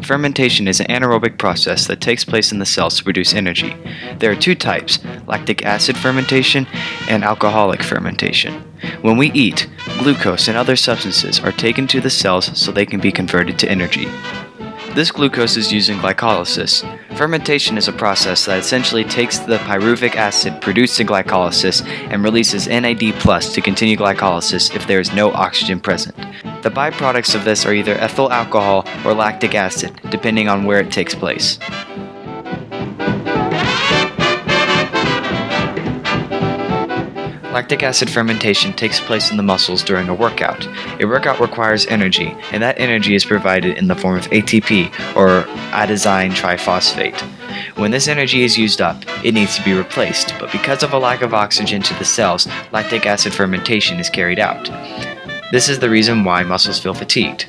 Fermentation is an anaerobic process that takes place in the cells to produce energy. There are two types, lactic acid fermentation and alcoholic fermentation. When we eat, glucose and other substances are taken to the cells so they can be converted to energy. This glucose is used in glycolysis. Fermentation is a process that essentially takes the pyruvic acid produced in glycolysis and releases NAD+ to continue glycolysis if there is no oxygen present. The byproducts of this are either ethyl alcohol or lactic acid, depending on where it takes place. Lactic acid fermentation takes place in the muscles during a workout. A workout requires energy, and that energy is provided in the form of ATP, or adenosine triphosphate. When this energy is used up, it needs to be replaced, but because of a lack of oxygen to the cells, lactic acid fermentation is carried out. This is the reason why muscles feel fatigued.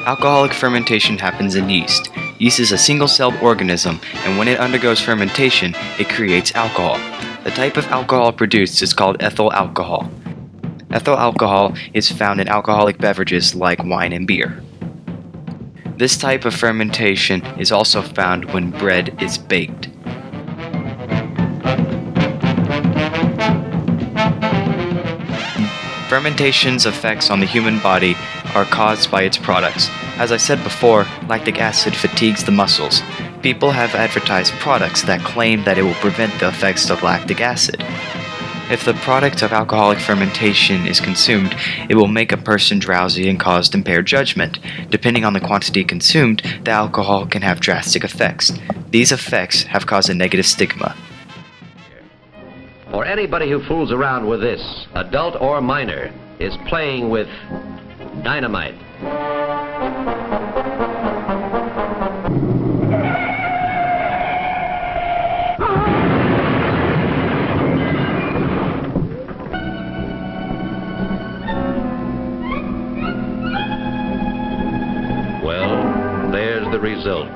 Alcoholic fermentation happens in yeast. Yeast is a single-celled organism, and when it undergoes fermentation, it creates alcohol. The type of alcohol produced is called ethyl alcohol. Ethyl alcohol is found in alcoholic beverages like wine and beer. This type of fermentation is also found when bread is baked. Fermentation's effects on the human body are caused by its products. As I said before, lactic acid fatigues the muscles. People have advertised products that claim that it will prevent the effects of lactic acid. If the product of alcoholic fermentation is consumed, it will make a person drowsy and cause impaired judgment. Depending on the quantity consumed, the alcohol can have drastic effects. These effects have caused a negative stigma. For anybody who fools around with this, adult or minor, is playing with dynamite. Well, there's the result.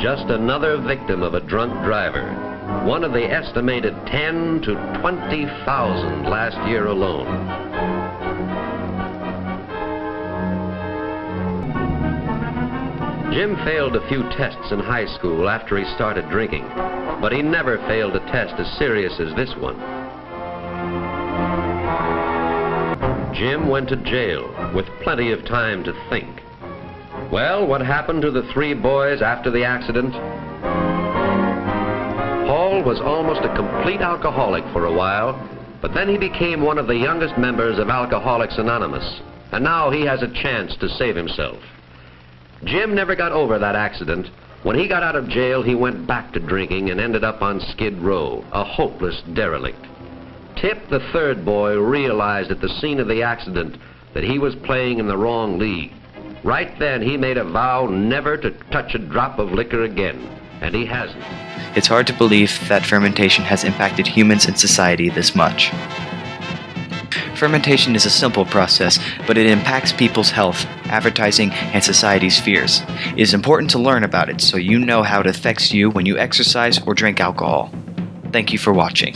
Just another victim of a drunk driver. One of the estimated 10 to 20,000 last year alone. Jim failed a few tests in high school after he started drinking, but he never failed a test as serious as this one. Jim went to jail with plenty of time to think. Well, what happened to the three boys after the accident? Paul was almost a complete alcoholic for a while, but then he became one of the youngest members of Alcoholics Anonymous, and now he has a chance to save himself. Jim never got over that accident. When he got out of jail, he went back to drinking and ended up on Skid Row, a hopeless derelict. Tip, the third boy, realized at the scene of the accident that he was playing in the wrong league. Right then, he made a vow never to touch a drop of liquor again, and he hasn't. It's hard to believe that fermentation has impacted humans and society this much. Fermentation is a simple process, but it impacts people's health, advertising, and society's fears. It is important to learn about it so you know how it affects you when you exercise or drink alcohol. Thank you for watching.